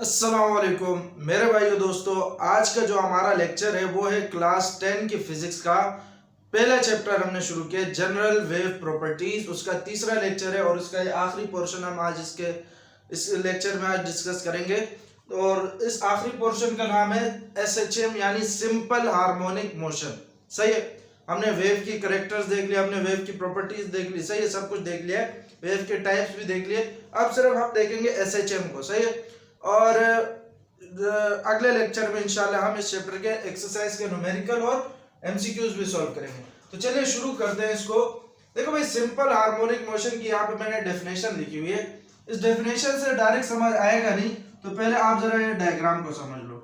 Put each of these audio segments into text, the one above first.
अस्सलाम वालेकुम मेरे भाइयों दोस्तों। आज का जो हमारा लेक्चर है वो है क्लास 10 की फिजिक्स का पहला चैप्टर हमने शुरू किया, जनरल वेव प्रॉपर्टीज। उसका तीसरा लेक्चर है और उसका आखिरी पोर्शन हम आज इस लेक्चर में आज डिस्कस करेंगे। और इस आखिरी पोर्शन का नाम है SHM यानी सिंपल हार्मोनिक मोशन। सही है, हमने वेव की करेक्टर्स देख लिया, हमने वेव की प्रॉपर्टीज देख ली, सही है, सब कुछ देख लिया है, वेव के टाइप्स भी देख लिए। अब सिर्फ हम देखेंगे SHM को, सही है। और अगले लेक्चर में इंशाल्लाह हम इस चैप्टर के एक्सरसाइज के न्यूमेरिकल और MCQs भी सॉल्व करेंगे। तो चलिए शुरू करते हैं इसको। देखो भाई, सिंपल हार्मोनिक मोशन की यहाँ पे मैंने डेफिनेशन लिखी हुई है। इस डेफिनेशन से डायरेक्ट समझ आएगा नहीं, तो पहले आप जरा ये डायग्राम को समझ लो।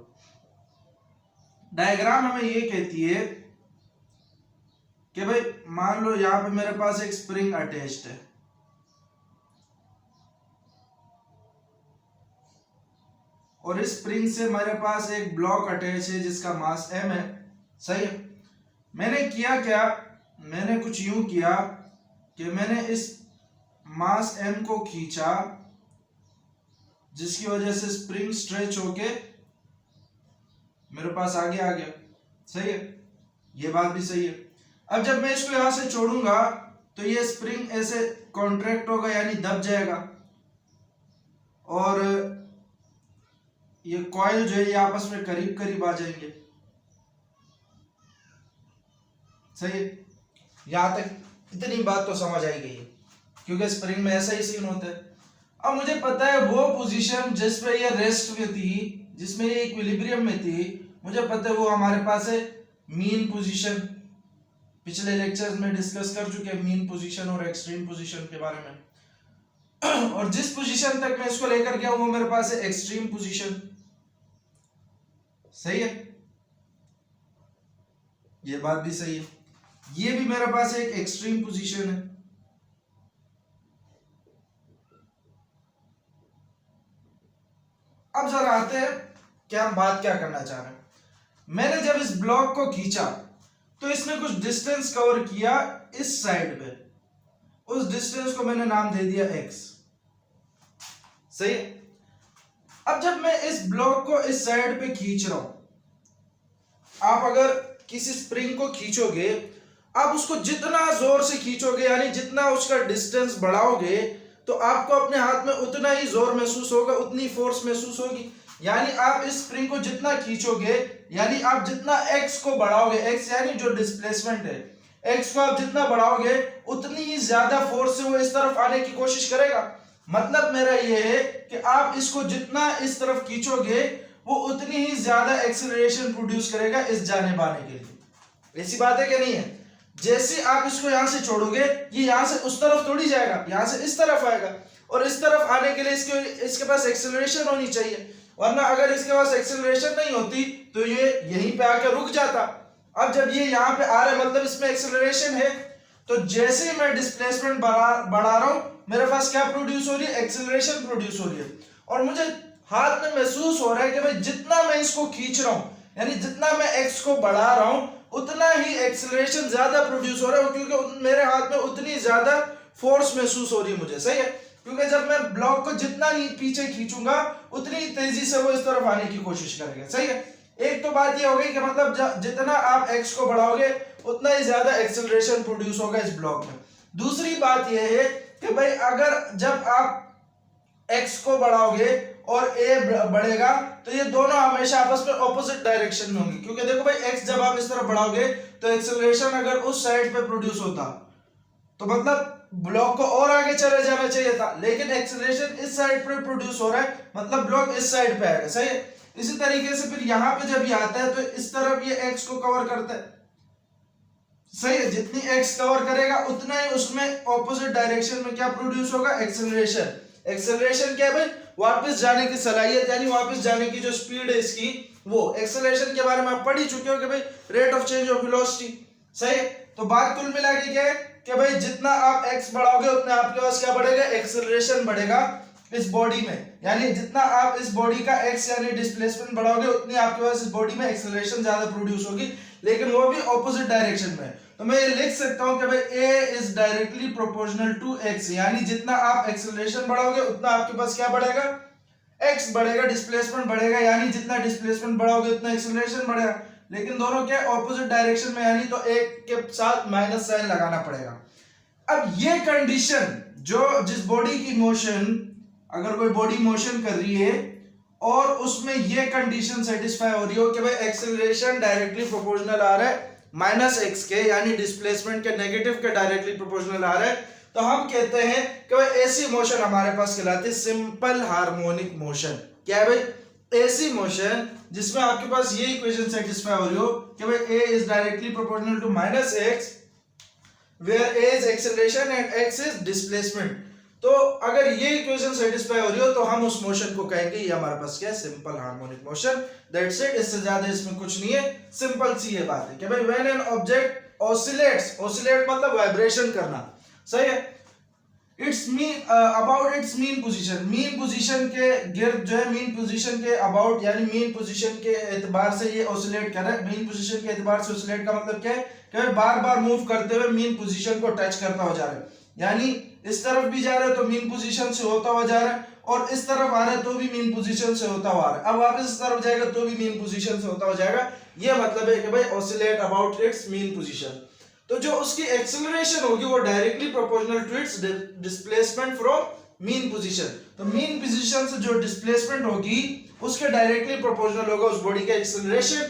डायग्राम हमें ये कहती है कि भाई मान लो यहाँ पे मेरे पास एक स्प्रिंग अटैच्ड है और इस स्प्रिंग से मेरे पास एक ब्लॉक अटैच है जिसका मास m है, सही है। मैंने किया क्या, मैंने कुछ यूं किया कि मैंने इस मास m को खींचा, जिसकी वजह से स्प्रिंग स्ट्रेच होके मेरे पास आगे आ गया, सही है, ये बात भी सही है। अब जब मैं इसको यहां से छोड़ूंगा तो ये स्प्रिंग ऐसे कॉन्ट्रैक्ट होगा यानी दब जाएगा और ये कॉइल जो है ये आपस में करीब करीब आ जाएंगे, सही है। यहां तक इतनी बात तो समझ आई गई है, क्योंकि स्प्रिंग में ऐसा ही सीन होता है। अब मुझे पता है वो पोजीशन जिसमें ये रेस्ट में थी, जिसमें ये इक्विलिब्रियम में थी, मुझे पता है वो हमारे पास है मीन पोजीशन। पिछले लेक्चर्स में डिस्कस कर चुके हैं मीन पोजीशन और एक्सट्रीम पोजीशन के बारे में। और जिस पोजीशन तक मैं इसको लेकर गया वो मेरे पास है एक्सट्रीम पोजीशन, सही है, ये बात भी सही है। ये भी मेरे पास एक एक्सट्रीम पोजीशन है। अब जरा आते हैं कि हम बात क्या करना चाह रहे हैं। मैंने जब इस ब्लॉक को खींचा तो इसने कुछ डिस्टेंस कवर किया इस साइड पे, उस डिस्टेंस को मैंने नाम दे दिया x, सही है। अब जब मैं इस ब्लॉक को इस साइड पे खींच रहा हूं, आप अगर किसी स्प्रिंग को खींचोगे, आप उसको जितना जोर से खींचोगे यानी जितना उसका डिस्टेंस बढ़ाओगे तो आपको अपने हाथ में उतना ही जोर महसूस होगा, उतनी फोर्स महसूस होगी। यानी आप इस स्प्रिंग को जितना खींचोगे यानी आप जितना x को बढ़ाओगे, x यानी जो डिस्प्लेसमेंट है, x को आप जितना बढ़ाओगे उतनी ही ज्यादा फोर्स से वो इस तरफ आने की कोशिश करेगा। मतलब मेरा ये है कि आप इसको जितना इस तरफ खींचोगे वो उतनी ही ज्यादा एक्सेलरेशन प्रोड्यूस करेगा इस जानिब आने के लिए। ऐसी बात है कि नहीं है? जैसे आप इसको यहां से छोड़ोगे ये यहां से उस तरफ थोड़ी जाएगा, यहां से इस तरफ आएगा, और इस तरफ आने के लिए इसके पास एक्सेलरेशन होनी चाहिए, वरना अगर इसके पास एक्सेलरेशन नहीं होती तो ये यहीं पे आके रुक जाता। अब जब ये यहाँ पे आ रहा है मतलब इसमें एक्सेलरेशन है, तो जैसे ही मैं डिस्प्लेसमेंट बढ़ा रहा हूं मेरे पास क्या प्रोड्यूस हो रही है, एक्सेलरेशन प्रोड्यूस हो रही है। और मुझे हाथ में महसूस हो रहा है कि भाई जितना मैं इसको खींच रहा हूं यानी जितना मैं x को बढ़ा रहा हूं उतना ही एक्सेलरेशन ज्यादा प्रोड्यूस हो रहा है, क्योंकि मेरे हाथ में उतनी ज्यादा फोर्स महसूस हो रही है मुझे, सही है। क्योंकि जब मैं ब्लॉक को जितना ही पीछे खींचूंगा उतनी तेजी से वो इस तरफ आने की कोशिश करेगा, सही है। एक तो बात ये हो गई कि मतलब जितना आप x को बढ़ाओगे उतना ही ज्यादा एक्सेलरेशन प्रोड्यूस होगा इस ब्लॉक में। दूसरी बात यह है कि भाई अगर जब आप x को बढ़ाओगे और a बढ़ेगा तो ये दोनों हमेशा आपस में ऑपोजिट डायरेक्शन में होंगे, क्योंकि देखो भाई x जब आप इस तरफ बढ़ाओगे तो एक्सेलरेशन अगर उस साइड पे प्रोड्यूस होता तो मतलब ब्लॉक को और आगे चले जाना चाहिए था, लेकिन एक्सेलरेशन इस साइड पे प्रोड्यूस हो रहा है मतलब ब्लॉक इस साइड पे आएगा, सही है। इसी तरीके से फिर यहाँ पे जब ये आता है तो इस तरफ ये x को कवर करता है, सही है। जितनी x कवर करेगा उतना ही उसमें ऑपोजिट डायरेक्शन में क्या प्रोड्यूस होगा, एक्सेलरेशन। एक्सेलरेशन क्या है भाई, वापस जाने की सलाहियत यानी वापस जाने की जो स्पीड है इसकी, वो एक्सेलरेशन के बारे में आप पढ़ ही चुके हो कि भाई rate of change of velocity, सही है। तो बात कुल मिला के क्या है कि भाई जितना आप x बढ़ाओगे उतना आपके पास क्या बढ़ेगा, एक्सेलरेशन बढ़ेगा इस बॉडी में। यानी जितना आप इस बॉडी का x यानी डिस्प्लेसमेंट बढ़ाओगे उतनी आपके पास इस बॉडी में एक्सेलरेशन ज्यादा प्रोड्यूस होगी, लेकिन वो भी ऑपोजिट डायरेक्शन में। तो मैं ये लिख सकता हूं कि भाई a is directly proportional to x, यानी जितना आप एक्सेलरेशन बढ़ाओगे उतना आपके पास क्या बढ़ेगा, एक्स बढ़ेगा डिस्प्लेसमेंट बढ़ेगा, यानी जितना डिस्प्लेसमेंट बढ़ाओगे उतना एक्सेलरेशन बढ़ेगा, लेकिन दोनों के ऑपोजिट डायरेक्शन में, यानी तो एक के साथ माइनस साइन लगाना पड़ेगा। अब ये कंडीशन जो जिस बॉडी की मोशन, अगर कोई बॉडी मोशन कर रही है और उसमें ये कंडीशन सेटिस्फाई हो रही हो कि भाई एक्सेलरेशन डायरेक्टली प्रोपोर्शनल आ रहा है माइनस एक्स के, यानी डिस्प्लेसमेंट के नेगेटिव के डायरेक्टली प्रोपोर्शनल आ रहा है, तो हम कहते हैं कि भाई ऐसी मोशन हमारे पास कहलाती है सिंपल हार्मोनिक मोशन। क्या है भाई? ऐसी मोशन जिसमें आपके पास ये इक्वेशन सेटिस्फाई हो रही हो कि भाई a is directly proportional to minus x where a is acceleration and x is displacement. तो अगर ये इक्वेशन सेटिस्फाई हो रही हो तो हम उस मोशन को कहेंगे ये हमारे पास क्या है? Simple harmonic motion. That's it, इससे ज्यादा इसमें कुछ नहीं है, सिंपल सी ये बात है कि भाई when an object oscillates, oscillate मतलब वाइब्रेशन करना, सही है, it's mean about its mean position, mean position के गिर्द जो है, मीन पोजीशन के अबाउट यानी मीन पोजीशन के एतबार से ये ऑसिलेट कर रहा है। मीन पोजीशन के एतबार से ऑसिलेट का मतलब क्या है कि बार बार मूव करते हुए मीन पोजीशन को टच करता हो जा रहा है, यानी इस तरफ भी जा रहा है तो मीन पोजीशन से होता हुआ जा रहा है, और इस तरफ आ रहा है तो भी मीन पोजीशन से होता हुआ आ रहा है, अब वापस इस तरफ जाएगा तो भी मीन पोजीशन से होता हुआ जाएगा। ये मतलब है कि भाई oscillate about its mean position. तो जो उसकी एक्सेलरेशन होगी वो directly proportional to its displacement from mean position. तो मीन पोजीशन से जो डिस्प्लेसमेंट होगी उसके डायरेक्टली प्रोपोर्शनल होगा उस बॉडी का acceleration,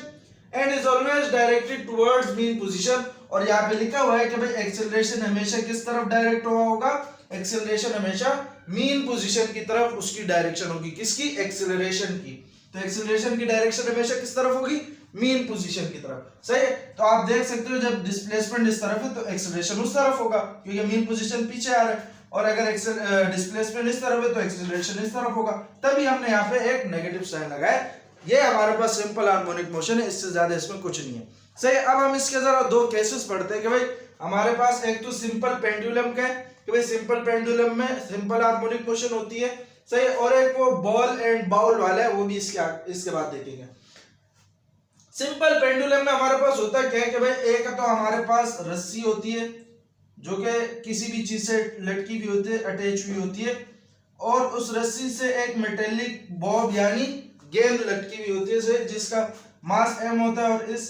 and is always directed towards mean position. और यहाँ पे लिखा हुआ है कि भाई एक्सेलरेशन हमेशा किस तरफ डायरेक्ट हुआ होगा? एक्सेलरेशन हमेशा मीन पोजीशन की तरफ उसकी डायरेक्शन होगी। किसकी? एक्सेलरेशन की। तो एक्सेलरेशन की डायरेक्शन हमेशा किस तरफ होगी? मीन पोजीशन की तरफ, सही है। तो आप देख सकते हो जब डिस्प्लेसमेंट इस तरफ है तो एक्सेलरेशन उस तरफ होगा क्योंकि मीन पोजीशन पीछे आ रहा है, और अगर डिस्प्लेसमेंट इस तरफ है तो एक्सेलरेशन इस तरफ होगा, तभी हमने यहाँ पे एक नेगेटिव साइन लगाया। ये हमारे पास सिंपल हार्मोनिक मोशन है, इससे ज्यादा इसमें कुछ नहीं है, सही है। अब हम इसके जरा दो केसेस पढ़ते हैं कि भाई हमारे पास एक तो सिंपल पेंडुलम का है कि भाई सिंपल पेंडुलम में सिंपल हार्मोनिक मोशन होती है, सही है, और एक वो बॉल एंड बाउल वाला है, वो भी इसके बाद देखेंगे। सिंपल पेंडुलम में हमारे पास होता है क्या है कि भाई एक तो हमारे पास रस्सी होती है जो कि किसी भी चीज से लटकी हुई होती है, अटैच हुई होती है, और उस रस्सी से एक मेटेलिक बॉब यानी गेंद लटकी हुई होती है जिसका मास m होता है, और इस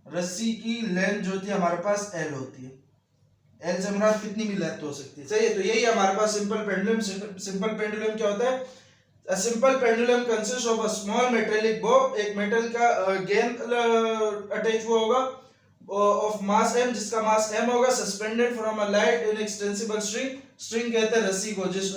रस्सी की लेंथ जो होती है हमारे पास l होती है। l से हमारा कितनी भी लेंथ हो सकती है, सही है। तो यही हमारे पास सिंपल पेंडुलम। सिंपल पेंडुलम क्या होता है? A simple pendulum consists of a small metallic bob, एक मेटल का गेंद अटैच हुआ होगा of mass m, जिसका मास m होगा, suspended from a light inextensible string, string कहते हैं रस्सी को, जिस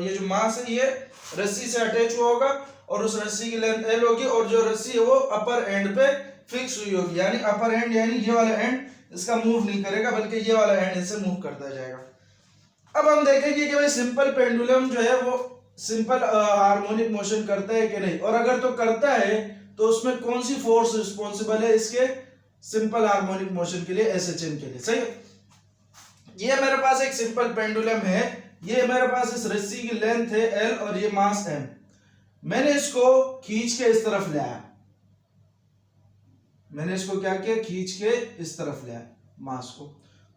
ये जो मास है ये रस्सी से अटैच हुआ होगा, और उस रस्सी की लेंथ l होगी, और जो रस्सी है वो अपर एंड पे फिक्स हुई होगी, यानी अपर एंड यानी ये वाला एंड इसका मूव नहीं करेगा बल्कि ये वाला एंड इससे मूव करता जाएगा। अब हम देखेंगे कि भाई सिंपल पेंडुलम जो है वो सिंपल हार्मोनिक मोशन करता है कि नहीं, और अगर तो करता है तो उसमें कौन सी फोर्स रिस्पॉन्सिबल है इसके सिंपल हार्मोनिक मोशन के लिए, SHM के लिए, सही है। ये मेरे पास एक सिंपल पेंडुलम है, ये मेरे पास इस रस्सी की लेंथ है L और ये मास M, मैंने इसको खींच के इस तरफ ले आया, मैंने इसको क्या किया? खींच के इस तरफ ले आया मास को।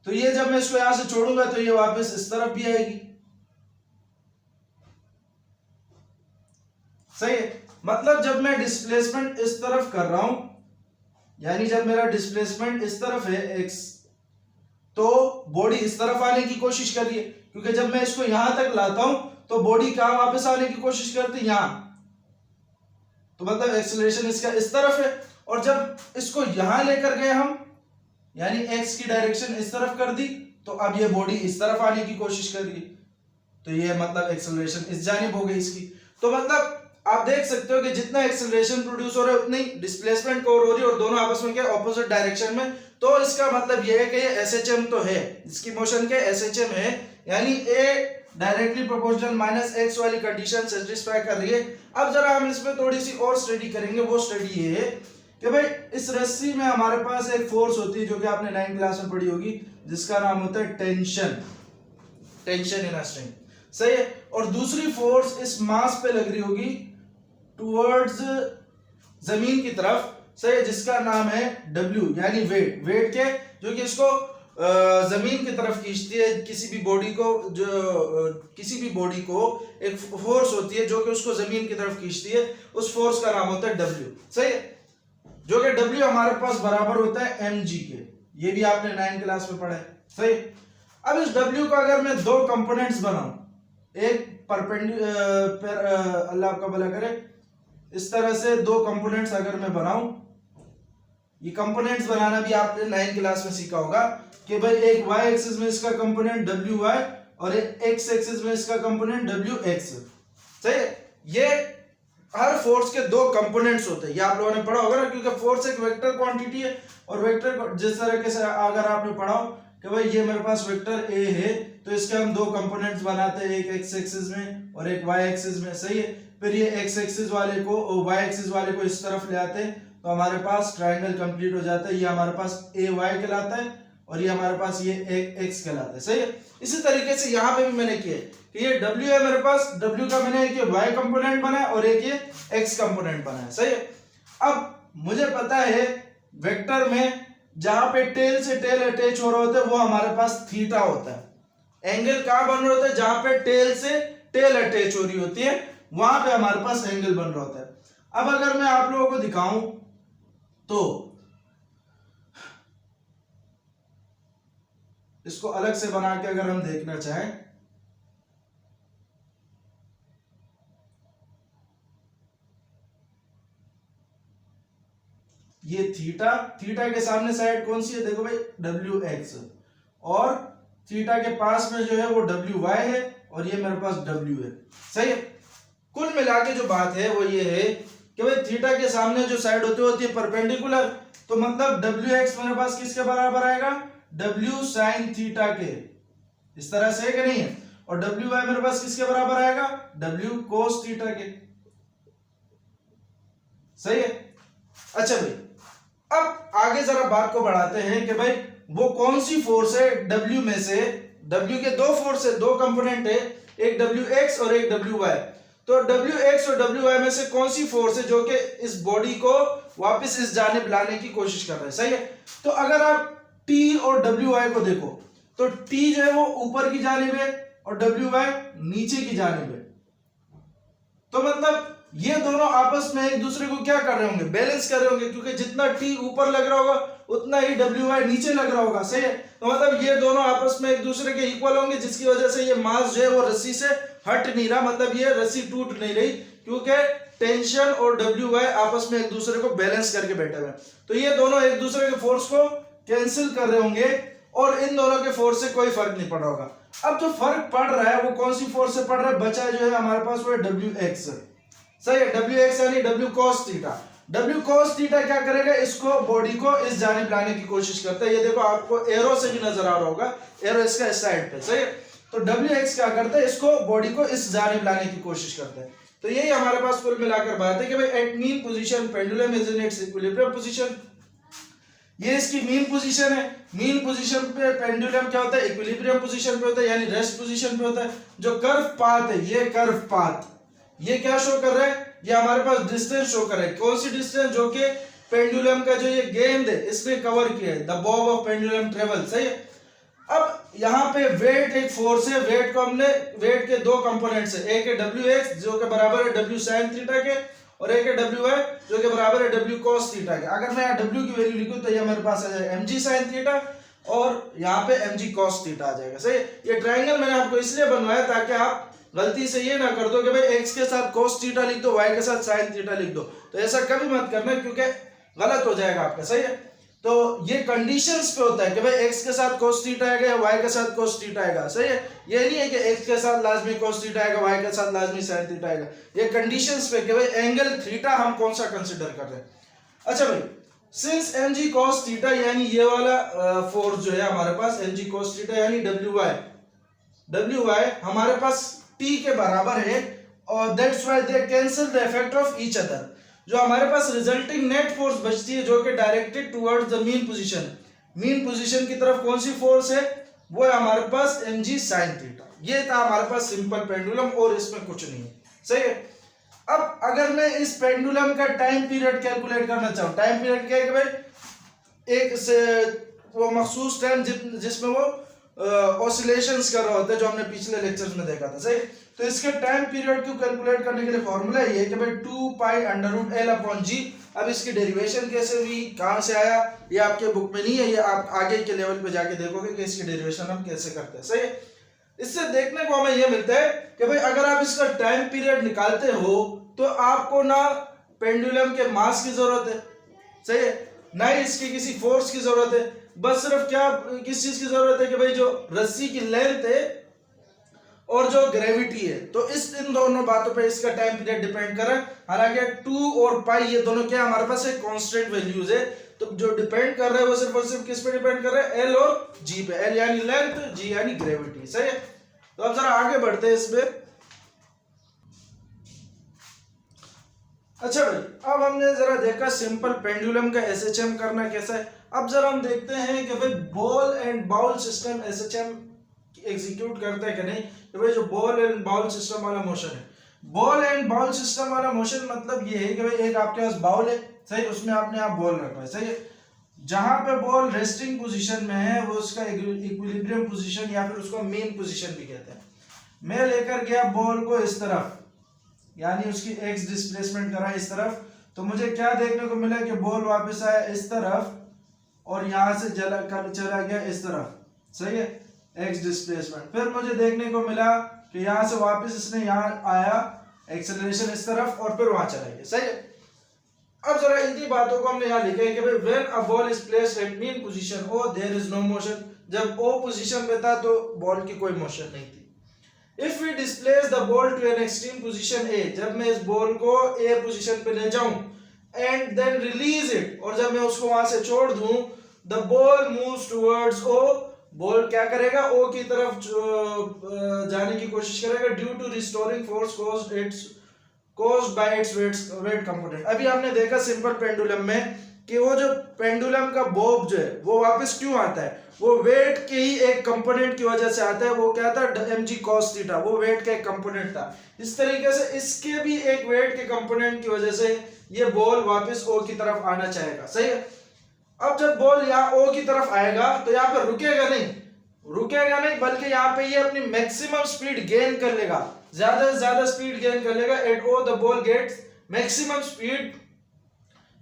तो ये जब मैं इसको यहां से छोड़ूंगा तो ये वापस इस तरफ भी आएगी, सही है। मतलब जब मैं डिस्प्लेसमेंट इस तरफ कर रहा हूं, यानी जब मेरा डिस्प्लेसमेंट इस तरफ है x, तो बॉडी इस तरफ आने की कोशिश कर रही है, क्योंकि जब मैं इसको यहां तक लाता हूं तो बॉडी कहां वापस आने की कोशिश करती है? यहां। तो मतलब एक्सेलरेशन इसका इस तरफ है, और जब इसको यहां लेकर गए हम, यानी x की डायरेक्शन इस तरफ कर दी, तो अब ये बॉडी इस तरफ आने की कोशिश कर रही है, तो ये मतलब एक्सेलरेशन इस जानिब हो गई इसकी। तो मतलब आप देख सकते हो कि जितना एक्सेलरेशन प्रोड्यूस हो रहा है उतनी डिस्प्लेसमेंट कवर हो रही है, और दोनों आपस में क्या? ऑपोजिट डायरेक्शन में। तो इसका मतलब यह है कि ये SHM तो है, इसकी मोशन के SHM है, यानी A directly proportional minus x वाली कंडीशन सेटिस्फाई कर रही है। अब जरा हम इसमें थोड़ी सी और स्टडी करेंगे, वो स्टडी ये है कि भाई इस रस्सी में हमारे पास एक फोर्स होती है जो कि आपने 9th क्लास में पढ़ी होगी, जिसका नाम होता है tension, tension in a string, सही है। और दूसरी फोर्स इस मास पे लग रही होगी टुवर्ड्स जमीन की तरफ, सही है, जिसका नाम है W यानी वेट, वेट के जो कि इसको जमीन की तरफ खींचती है किसी भी बॉडी को, जो किसी भी बॉडी को एक फोर्स होती है जो कि उसको जमीन की तरफ खींचती है, उस फोर्स का नाम होता है डब्ल्यू। सही है, जो कि डब्ल्यू हमारे पास बराबर होता है mg के। ये भी आपने 9 क्लास में पढ़ा है। सही। अब इस डब्ल्यू का अगर मैं दो कंपोनेंट्स बनाऊं, एक अल्लाह आपका भला करे, इस तरह से दो कंपोनेंट्स अगर मैं बनाऊं, ये कंपोनेंट्स बनाना भी आपने 9 क्लास में सीखा होगा कि भाई एक y एक्सिस में इसका कंपोनेंट डब्ल्यू वाई और एक x एक्सिस में इसका कंपोनेंट डब्ल्यू एक्स। सही है, ये हर फोर्स के दो कंपोनेंट्स होते हैं, ये आप लोगों ने पढ़ा होगा ना, क्योंकि फोर्स एक वेक्टर क्वांटिटी है और वेक्टर जिस तरीके से अगर आपने पढ़ा हो कि भाई ये मेरे पास वेक्टर ए है तो इसके हम दो कंपोनेंट्स बनाते हैं, एक x एक्सिस में और एक y एक्सिस में। सही है, फिर ये x एक्सिस वाले को और y एक्सिस वाले को इस तरफ ले आते हैं तो हमारे पास ट्रायंगल कंप्लीट हो जाता है। ये हमारे पास ए वाई कहलाता है और ये हमारे पास ये एक्स कहलाता है। सही है, इसी तरीके से यहाँ पे भी मैंने किया कि ये W है मेरे पास, W का मैंने एक y कंपोनेंट बनाया और एक ये x कंपोनेंट बनाया। सही है, अब मुझे पता है वेक्टर में जहां पे टेल से टेल अटैच हो रहा होता है वो हमारे पास थीटा होता है। एंगल कहां बन रहा होता है, जहां पे टेल से टेल अटैच हो रही होती है वहां पे हमारे पास एंगल बन रहा होता है। अब अगर मैं आप लोगों को दिखाऊं तो इसको अलग से बना के अगर हम देखना चाहें, ये थीटा, थीटा के सामने साइड कौन सी है, देखो भाई डब्ल्यू एक्स, और थीटा के पास में जो है वो डब्ल्यू वाई है और ये मेरे पास डब्ल्यू है। सही है, कुल मिला के जो बात है वो ये है कि भाई थीटा के सामने जो साइड होती है परपेंडिकुलर, तो मतलब डब्ल्यू एक्स मेरे पास किसके बराबर आएगा, डब्ल्यू साइन थीटा के, इस तरह से है कि नहीं है, और डब्ल्यू वाई मेरे पास किसके बराबर आएगा, डब्ल्यू कोस थीटा के। सही है, अच्छा भाई अब आगे जरा बात को बढ़ाते हैं कि भाई वो कौन सी फोर्स है डब्ल्यू में से, डब्ल्यू के दो फोर्स है, दो कंपोनेंट है, एक डब्ल्यू एक्स और एक डब्ल्यू वाई, तो डब्ल्यू एक्स और डब्ल्यू वाई में से कौन सी फोर्स है जो कि इस बॉडी को वापस इस जानिब लाने की कोशिश कर रहा है। सही है, तो अगर आप T और डब्ल्यू वाई को देखो तो T जो है वो ऊपर की जानिब है और डब्ल्यू वाई नीचे की जानिब है, तो मतलब ये दोनों आपस में एक दूसरे को क्या कर रहे होंगे, बैलेंस कर रहे होंगे, क्योंकि जितना T ऊपर लग रहा होगा उतना ही डब्ल्यू वाई नीचे लग रहा होगा। सही है, तो मतलब ये दोनों आपस में एक दूसरे के इक्वल होंगे, जिसकी वजह से ये मास जो है वो रस्सी से हट नहीं रहा, मतलब ये रस्सी टूट नहीं रही, क्योंकि टेंशन और डब्ल्यू वाई आपस में एक दूसरे को बैलेंस करके बैठे हुए, तो ये दोनों एक दूसरे के फोर्स को कैंसिल कर रहे होंगे और इन दोनों के फोर्स से कोई फर्क नहीं पड़ रहा होगा। अब जो फर्क पड़ रहा है वो कौन सी फोर्स से पड़ रहा है, बचा जो है हमारे पास वो है डब्ल्यू एक्स। सही है, डब्ल्यू एक्स यानी W cos theta. W cos theta क्या करेगा, इसको बॉडी को इस जानिब लाने की कोशिश करता है, ये देखो आपको एरो से भी नजर आ रहा होगा, एरो इसका इस साइड पे। सही है, तो डब्ल्यू एक्स क्या करता है, इसको बॉडी को इस जानिब लाने की कोशिश करता है। तो यही हमारे पास कुल मिलाकर बात है कि भाई at mean position pendulum is in its equilibrium position, ये इसकी मीन पोजीशन है। मीन पोजीशन पे पेंडुलम क्या होता है, इक्विलिब्रियम पोजीशन पे होता है, यानी रेस्ट पोजीशन पे होता है। जो कर्व पाथ है, ये कर्व पाथ ये क्या शो कर रहा है, ये हमारे पास डिस्टेंस शो कर रहा है। कौन सी डिस्टेंस, जो कि पेंडुलम का जो ये गेंद है इसने कवर किया है, the Bob of pendulum travel. सही है, अब यहाँ पे वेट एक फोर्स है, वेट को हमने, वेट के दो कंपोनेंट्स है, एक है डब्ल्यू एक्स जो कि बराबर है डब्ल्यू साइन थीटा के, और एक है डब्ल्यू वाई जो कि बराबर है डब्ल्यू कॉस थीटा के। अगर मैं यहाँ डब्ल्यू की वैल्यू लिखूं तो ये मेरे पास आ जाएगा mg साइन थीटा और यहाँ पे mg कॉस थीटा आ जाएगा। सही, ये ट्रायंगल मैंने आपको इसलिए बनवाया ताकि आप गलती से ये ना कर दो कि भाई x के साथ cos थीटा लिख दो, y के साथ sin थीटा लिख दो, तो ऐसा कभी मत करना क्योंकि गलत हो जाएगा आपका। सही है, तो ये कंडीशंस पे होता है कि भाई x के साथ cos थीटा आएगा या y के साथ cos थीटा आएगा। सही है, ये नहीं है कि x के साथ लाजमी cos थीटा आएगा, y के साथ लाजमी sin थीटा आएगा, ये कंडीशंस पे कि भाई एंगल थीटा हम कौन सा कंसीडर कर रहे हैं। अच्छा भाई, सिंस mg cos थीटा यानी ये वाला फोर्स जो है हमारे पास mg cos थीटा यानी wy हमारे पास t के बराबर है, और that's why they cancel the effect of each other. जो हमारे पास रिजल्टिंग नेट फोर्स बचती है जो कि directed towards the mean position, mean position की तरफ कौन सी फोर्स है, वो है हमारे पास mg sin थीटा। ये था हमारे पास सिंपल पेंडुलम और इसमें कुछ नहीं है। सही है, अब अगर मैं इस पेंडुलम का टाइम पीरियड कैलकुलेट करना चाहूँ, टाइम पीरियड क्या है कि भाई एक से वो मखसूस टाइम जिसमें वो ऑसिलेशंस कर रहा होता है, जो हमने पिछले लेक्चर्स में देखा था। सही। तो इसके टाइम पीरियड को कैलकुलेट करने के लिए फॉर्मूला ये है कि भाई 2 pi under root L upon g. अब इसकी डेरिवेशन कैसे हुई, कहाँ से आया, ये आपके बुक में नहीं है, ये आप आगे के लेवल पे जाके देखोगे कि इसकी डेरिवेशन हम कैसे करते हैं। सही है। इससे देखने को हमें यह मिलता है कि भाई अगर आप इसका टाइम पीरियड निकालते हो तो आपको ना पेंडुलम के मास की जरूरत है, सही है, ना ही इसकी किसी फोर्स की जरूरत है, बस सिर्फ क्या किस चीज की जरूरत है कि भाई जो रस्सी की लेंथ है और जो ग्रेविटी है, तो इन दोनों बातों पे इसका टाइम पीरियड डिपेंड कर रहा है। हालांकि 2 और पाई ये दोनों क्या हमारे पास एक कांस्टेंट वैल्यूज है, तो जो डिपेंड कर रहा है वो सिर्फ और सिर्फ किस पे डिपेंड कर रहा है, एल और जी पे। एल यानी लेंथ, जी यानी ग्रेविटी। सही है। तो अब जरा आगे बढ़ते हैं इसमें। अच्छा भाई, अब हमने जरा देखा सिंपल पेंडुलम का एसएचएम करना कैसा है। अब जरा हम देखते हैं कि भाई ball and bowl system SHM execute करता है कि नहीं। तो भाई जो बॉल एंड बाउल सिस्टम वाला मोशन है, बॉल एंड बाउल सिस्टम वाला मोशन मतलब ये है कि भाई एक आपके पास बाउल है, सही, उसमें आपने आप बॉल रखा है, सही है। जहां पे बॉल रेस्टिंग पोजीशन में है वो उसका इक्विलिब्रियम पोजीशन या फिर उसको मीन पोजीशन भी कहते हैं। मैं लेकर गया बॉल को इस तरफ, यानी उसकी एक्स डिस्प्लेसमेंट करा इस तरफ, तो मुझे क्या देखने को मिला कि बॉल वापस आया इस तरफ और यहां से चला गया इस तरफ, सही है, एक्स डिस्प्लेसमेंट। फिर मुझे देखने को मिला कि यहां से वापस इसने यहां आया, एक्सेलरेशन इस तरफ और फिर वहां चला गया, सही है। अब जरा इन्हीं बातों को हमने यहाँ लिखा है कि भाई when a ball is placed at mean position O there is no motion. जब ओ पोजीशन पे था तो बॉल की कोई मोशन नहीं थी। If we displace the ball to an extreme position A, जब मैं इस बॉल को ए पोजीशन पे ले जाऊं एंड देन रिलीज इट, और जब मैं उसको वहां से छोड़ दूं, the ball moves towards O, ball क्या करेगा, ओ की तरफ जाने की कोशिश करेगा, due to restoring force caused by its weight component। अभी हमने देखा सिंपल पेंडुलम में कि वो जो पेंडुलम का बॉब जो है वो वापस क्यों आता है, वो वेट के ही एक कंपोनेंट की वजह से आता है। वो क्या था, mg cos थीटा, वो वेट का एक कंपोनेंट था। इस तरीके से इसके भी एक वेट के कंपोनेंट की वजह से ये बॉल वापस ओ की तरफ आना चाहेगा, सही है। अब जब बॉल यहाँ ओ की तरफ आएगा तो यहाँ पे रुकेगा नहीं, बल्कि यहाँ पे ये अपनी मैक्सिमम स्पीड गेन कर लेगा, ज्यादा से ज्यादा स्पीड गेन कर लेगा। At O the ball gets maximum speed,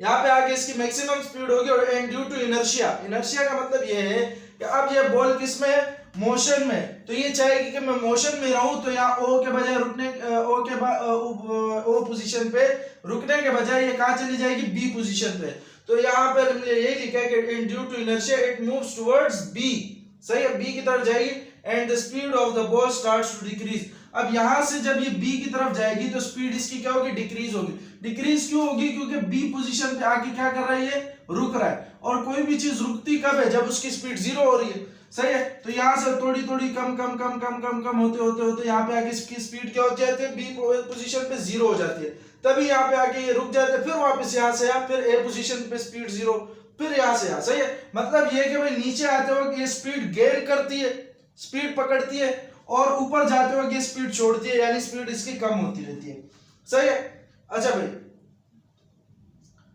यहाँ पे आके इसकी मैक्सिमम स्पीड होगी। और एंड ड्यू टू इनर्शिया का मतलब ये है कि अब ये बॉल किस में है, मोशन में, तो ये चाहेगी कि मैं मोशन में रहूं, तो यहाँ ओ के बजाय रुकने, ओ पोजीशन पे रुकने के बजाय ये कहाँ चली जाएगी, बी पोजीशन पे। तो यहाँ पे यही लिखा है कि due to inertia it moves towards B, सही है, बी की तरफ जाएगी। And the speed of the ball starts to decrease. अब यहां से जब ये बी की तरफ जाएगी तो स्पीड इसकी क्या होगी, डिक्रीज होगी। डिक्रीज क्यों होगी, क्योंकि बी पोजीशन पे आके क्या कर रहा है, ये रुक रहा है। और कोई भी चीज रुकती कब है, जब उसकी स्पीड 0 हो रही है, सही है। तो यहां से थोड़ी थोड़ी कम होते यहाँ पे आके इसकी स्पीड क्या हो जाती है, बी पोजीशन पे 0 हो जाती है। तभी यहाँ पे आके ये रुक जाते हैं, फिर वापस यहाँ से आ, फिर ए पोजीशन पे स्पीड 0, फिर यहाँ से आ, सही है। मतलब ये कि भाई नीचे आते वक्त ये स्पीड गेन करती है, स्पीड पकड़ती है, और ऊपर जाते वक्त ये स्पीड छोड़ती है, यानी स्पीड इसकी कम होती रहती है, सही है। अच्छा भाई,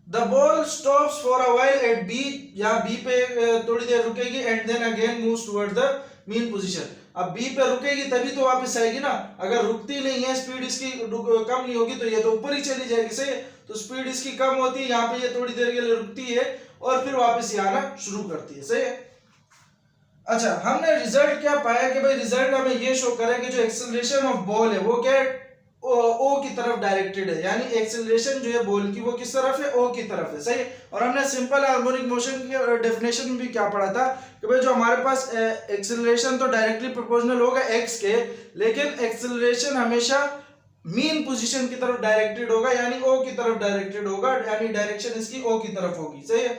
the ball stops for a while at B, या बी पे थोड़ी देर रुकेगी, and then again moves toward the mean position. अब बी पे रुकेगी तभी तो वापस आएगी ना, अगर रुकती नहीं है, स्पीड इसकी कम नहीं होगी, तो ये तो ऊपर ही चली जाएगी, सही है। तो स्पीड इसकी कम होती है, यहाँ पे ये थोड़ी देर के लिए रुकती है और फिर वापस ये आना शुरू करती है, सही है। अच्छा, हमने रिजल्ट क्या पाया कि भाई रिजल्ट हमें ये शो करे कि जो एक्सेलरेशन ऑफ बॉल है वो क्या है, ओ की तरफ डायरेक्टेड है, यानी एक्सेलरेशन जो है बॉल की वो किस तरफ है, ओ की तरफ है, सही है। और हमने सिंपल हार्मोनिक मोशन की डेफिनेशन में भी क्या पढ़ा था कि भाई जो हमारे पास एक्सेलरेशन तो डायरेक्टली प्रोपोर्शनल होगा एक्स के, लेकिन एक्सेलरेशन हमेशा मीन पोजीशन की तरफ डायरेक्टेड होगा, यानी ओ की तरफ डायरेक्टेड होगा, यानी डायरेक्शन इसकी ओ की तरफ होगी, सही है।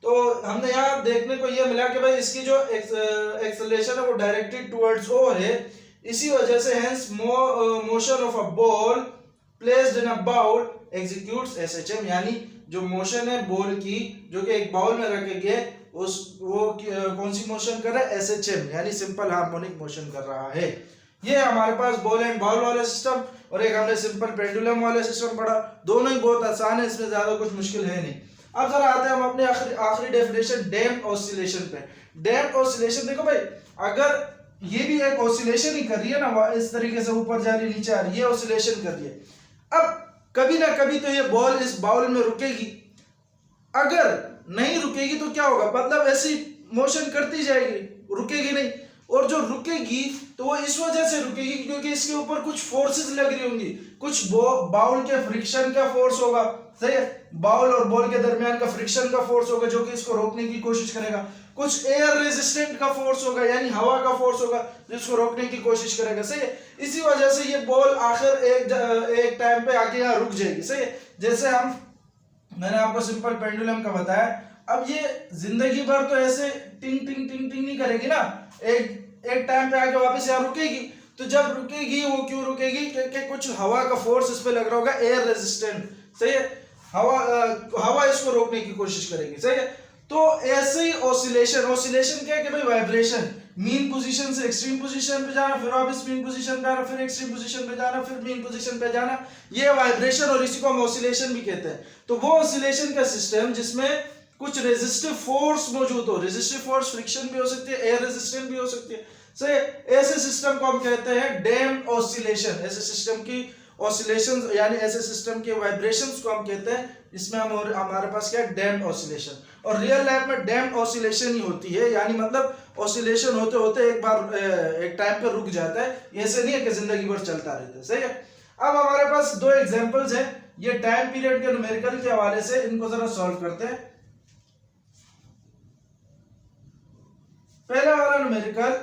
तो हमने यहाँ देखने को ये मिला कि भाई इसकी जो एक्सेलरेशन है वो डायरेक्टेड टुवर्ड्स ओ है। इसी वजह से hence motion of a ball placed in a bowl executes SHM, यानी जो मोशन है बॉल की जो कि एक बाउल में रखे गए, वो कौन सी मोशन कर रहा है, एसएचएम, यानी सिंपल हार्मोनिक मोशन कर रहा है। ये हमारे पास बॉल एंड बाउल वाला सिस्टम, और एक हमने सिंपल पेंडुलम वाला सिस्टम पढ़ा। दोनों ही बहुत आसान है, इसमें ज्यादा कुछ मुश्किल है नहीं। अब जरा आते हैं हम अपने आखिरी डेफिनेशन डैम्प्ड ऑसिलेशन पे। डैम्प्ड ऑसिलेशन, देखो भाई अगर ये भी एक ऑसिलेशन ही कर रही है ना, इस तरीके से ऊपर जा रही है नीचे आ रही है, ये ऑसिलेशन कर रही है। अब कभी ना कभी तो ये बॉल इस बाउल में रुकेगी, अगर नहीं रुकेगी तो क्या होगा, मतलब ऐसी मोशन करती जाएगी, रुकेगी नहीं। और जो रुकेगी तो वो इस वजह से रुकेगी क्योंकि इसके ऊपर कुछ फोर्सेस लग रही होंगी, कुछ बाउल के फ्रिक्शन का फोर्स होगा, सही है, बाउल और बॉल के दरमियान का फ्रिक्शन का फोर्स होगा जो कि इसको रोकने की कोशिश करेगा, कुछ एयर रेजिस्टेंट का फोर्स होगा यानी हवा का फोर्स होगा जो इसको रोकने की कोशिश करेगा, सही है। इसी वजह से ये बॉल आखिर एक टाइम पे आके यहाँ रुक जाएगी, सही है। जैसे मैंने आपको सिंपल पेंडुलम का बताया, अब ये जिंदगी भर तो ऐसे टिंग टिंग टिंग टिंग नहीं करेगी ना, एक टाइम पे आके वापस यहाँ रुकेगी। तो जब रुकेगी वो क्यों रुकेगी, क्योंकि कुछ हवा का फोर्स इस पे लग रहा होगा, एयर रेजिस्टेंट, सही है, हवा इसको रोकने की कोशिश करेगी, सही है। तो ऐसे ही ऑसिलेशन क्या है कि भाई वाइब्रेशन, मीन पोजीशन से एक्सट्रीम पोजीशन पे जाना, फिर वापस मीन पोजीशन पे आना, फिर एक्सट्रीम पोजीशन पे जाना, फिर मीन पोजीशन पे जाना, ये वाइब्रेशन, और इसी को हम ऑसिलेशन भी कहते हैं। तो वो ऑसिलेशन का सिस्टम जिसमें कुछ रेजिस्टिव फोर्स मौजूद हो, रेजिस्टिव फोर्स फ्रिक्शन भी हो सकती है, एयर रेजिस्टेंस भी हो सकती है, सही, ऐसे सिस्टम को हम कहते हैं डैम्प्ड ऑसिलेशन। ऐसे सिस्टम की ऑसिलेशन यानी ऐसे सिस्टम के वाइब्रेशंस को हम कहते हैं, इसमें हमारे पास क्या है, डैम्प्ड ऑसिलेशन। और रियल लाइफ में डैम्प्ड ऑसिलेशन ही होती है, यानी मतलब ऑसिलेशन होते होते एक बार एक टाइम पे रुक जाता है, ऐसे नहीं है कि जिंदगी भर चलता रहता है, सही है। अब हमारे पास दो एग्जांपल्स हैं, ये टाइम पीरियड के न्यूमेरिकल के हवाले से, इनको जरा सॉल्व करते हैं। पहला वाला न्यूमेरिकल,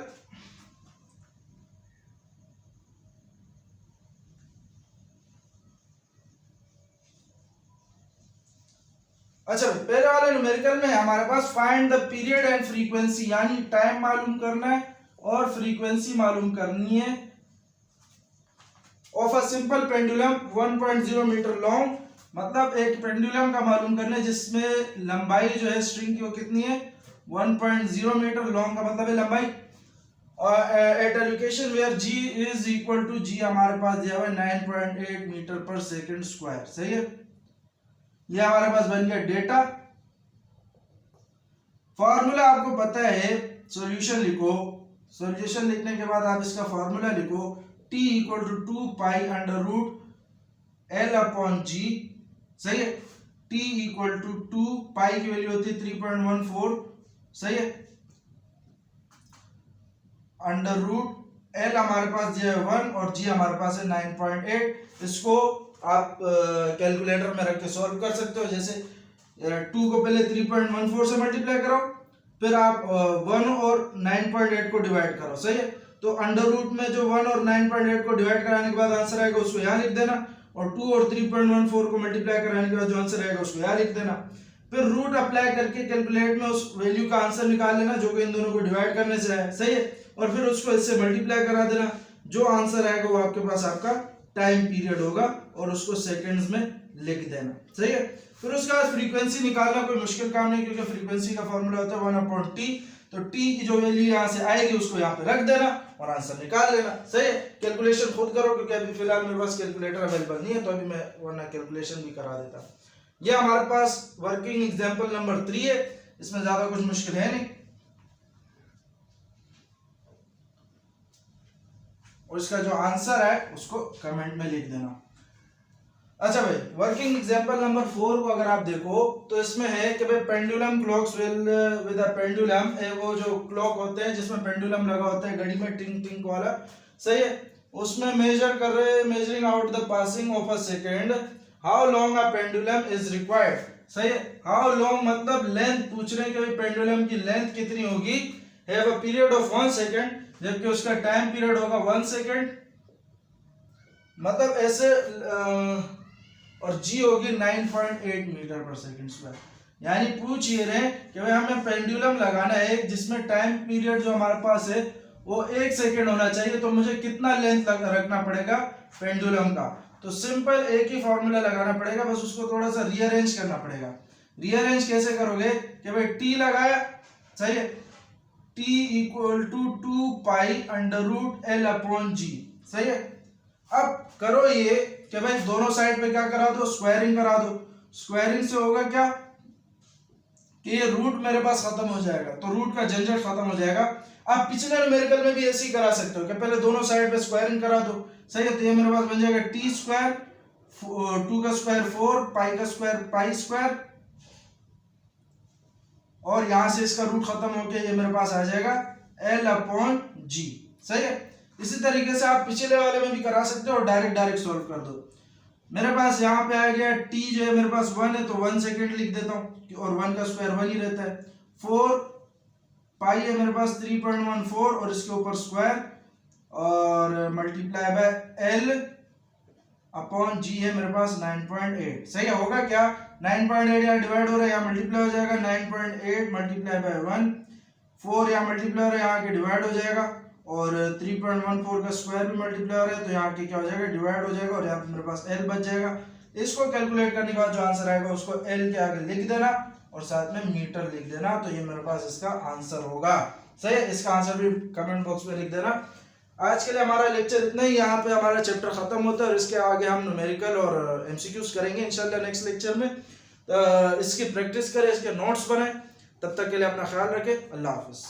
अच्छा पहले वाले न्यूमेरिकल में हमारे पास find the period and frequency, यानी टाइम मालूम करना है और फ्रीक्वेंसी मालूम करनी है of a simple pendulum 1.0 metre long, मतलब एक पेंडुलम का मालूम करना है जिसमें लंबाई जो है स्ट्रिंग की वो कितनी है, 1.0 मीटर लॉन्ग का मतलब है लंबाई, और at a location where g is equal to, g हमारे पास दिया हुआ है 9.8 मीटर पर सेकंड स्क्वायर, सही है। ये हमारे पास बन गया डेटा। फॉर्मूला आपको पता है, सॉल्यूशन लिखो, सॉल्यूशन लिखने के बाद आप इसका फॉर्मूला लिखो, t equal to 2 pi under root l upon g, सही है। t इक्वल टू 2 पाई की वैल्यू होती है 3.14, सही है, अंडर रूट l हमारे पास दिया है 1 और g हमारे पास है 9.8। इसको आप कैलकुलेटर में रख के सॉल्व कर सकते हो, जैसे 2 को पहले 3.14 से मल्टीप्लाई करो, फिर आप 1 और 9.8 को डिवाइड करो, सही है। तो अंडर रूट में जो 1 और 9.8 को डिवाइड कराने के बाद आंसर आएगा उसको यहाँ लिख देना, और 2 और 3.14 को मल्टीप्लाई कराने के बाद जो आंसर आएगा उसको यहाँ लिख देना, फिर रूट अप्लाई करके कैलकुलेट में उस वैल्यू का आंसर निकाल लेना जो कि इन दोनों को डिवाइड करने से है, सही है, और फिर उसको इससे मल्टीप्लाई करा देना, जो आंसर आएगा वो आपके पास आपका टाइम पीरियड होगा और उसको सेकंड्स में लिख देना, सही है। फिर उसके बाद फ्रीक्वेंसी निकालना कोई मुश्किल काम नहीं, क्योंकि फ्रीक्वेंसी का फॉर्मूला होता है 1/t, तो t की जो वैल्यू यहाँ से आएगी उसको यहाँ पे रख देना और आंसर निकाल लेना, सही है। कैलकुलेशन खुद करो क्योंकि अभी फिलहाल मेरे पास कैलकुलेटर अवेलेबल नहीं है, तो अभी मैं वरना कैलकुलेशन भी करा देता। ये हमारे पास वर्किंग एग्जाम्पल नंबर 3 है, इसमें ज्यादा कुछ मुश्किल है नहीं, और इसका जो आंसर है उसको कमेंट में लिख देना। अच्छा भाई, वर्किंग एग्जांपल नंबर 4 को अगर आप देखो तो इसमें है कि भाई pendulum clocks with a pendulum, वो जो क्लॉक होते हैं जिसमें पेंडुलम लगा होता है घड़ी में टिंग टिंग वाला, सही है, उसमें मेजर कर रहे हैं, measuring out the passing of a second, how long a pendulum is required, सही है। हाउ लॉन्ग मतलब लेंथ पूछ रहे हैं कि भाई पेंडुलम की लेंथ कितनी होगी, have a period of 1 second, जबकि उसका टाइम पीरियड होगा 1 सेकंड, मतलब ऐसे और g होगी 9.8 मीटर पर सेकंड स्क्वायर। यानी पूछ ये रहे कि भाई हमें पेंडुलम लगाना है जिसमें टाइम पीरियड जो हमारे पास है वो 1 सेकंड होना चाहिए, तो मुझे कितना लेंथ रखना पड़ेगा पेंडुलम का। तो सिंपल एक ही फॉर्मूला लगाना पड़ेगा, बस उसको थोड़ा सा रीअरेंज करना पड़ेगा। रीअरेंज कैसे करोगे कि भाई t लगाया, सही है, t equal to 2 pi under root l upon g, सही है। अब करो ये कि भाई दोनों साइड पे क्या करा दो, स्क्वायरिंग करा दो। स्क्वायरिंग से होगा क्या, कि ये रूट मेरे पास खत्म हो जाएगा, तो रूट का झंझट खत्म हो जाएगा। आप पिछले न्यूमेरिकल में भी ऐसे ही करा सकते हो कि पहले दोनों साइड पे स्क्वायरिंग करा दो, सही है। तो ये मेरे पास बन जाएगा टी स्क्वायर, 2 का स्क्वायर 4, पाई का स्क्वायर पाई स्क्वायर, और यहां से इसका रूट खत्म होके ये मेरे पास आ जाएगा L/G, सही है। इसी तरीके से आप पिछले वाले में भी करा सकते हो और डायरेक्ट सॉल्व कर दो। मेरे पास यहाँ पे आ गया t जो है मेरे पास 1 है, तो 1 सेकेंड लिख देता हूँ, और 1 का स्क्वायर 1 ही रहता है। 4 पाई है मेरे पास 3.14, और इसके ऊपर स्क्वायर, और मल्टीप्लाई बाय L/G है मेरे पास 9.8, सही है। होगा क्या, 9.8 यहाँ डिवाइड हो रहा है, यहाँ मल्टीप्लाई हो जाएगा, 9.8 मल्टीप्लाई बाय 1, 4 यहाँ मल्टीप्लाई हो रहा है, यहाँ के डिवाइड हो जाएगा, और 3.14 का स्क्वायर भी मल्टीप्लाई हो रहा है, तो यहाँ के क्या हो जाएगा, डिवाइड हो जाएगा, और यहाँ पे मेरे पास L बच जाएगा। इसको कैलकुलेट करने के बाद जो आंसर आएगा उसको L के आगे लिख देना और साथ में मीटर लिख देना, तो ये मेरे पास इसका आंसर होगा, सही है। इसका आंसर भी कमेंट बॉक्स में लिख देना। आज के लिए हमारा लेक्चर इतना ही, यहाँ पे हमारा चैप्टर खत्म होता है, और इसके आगे हम न्यूमेरिकल और एमसीक्यूज करेंगे इंशाल्लाह नेक्स्ट लेक्चर में। इसकी प्रैक्टिस करें, इसके नोट्स बनाएं। तब तक के लिए अपना ख्याल रखें। अल्लाह हाफिज़।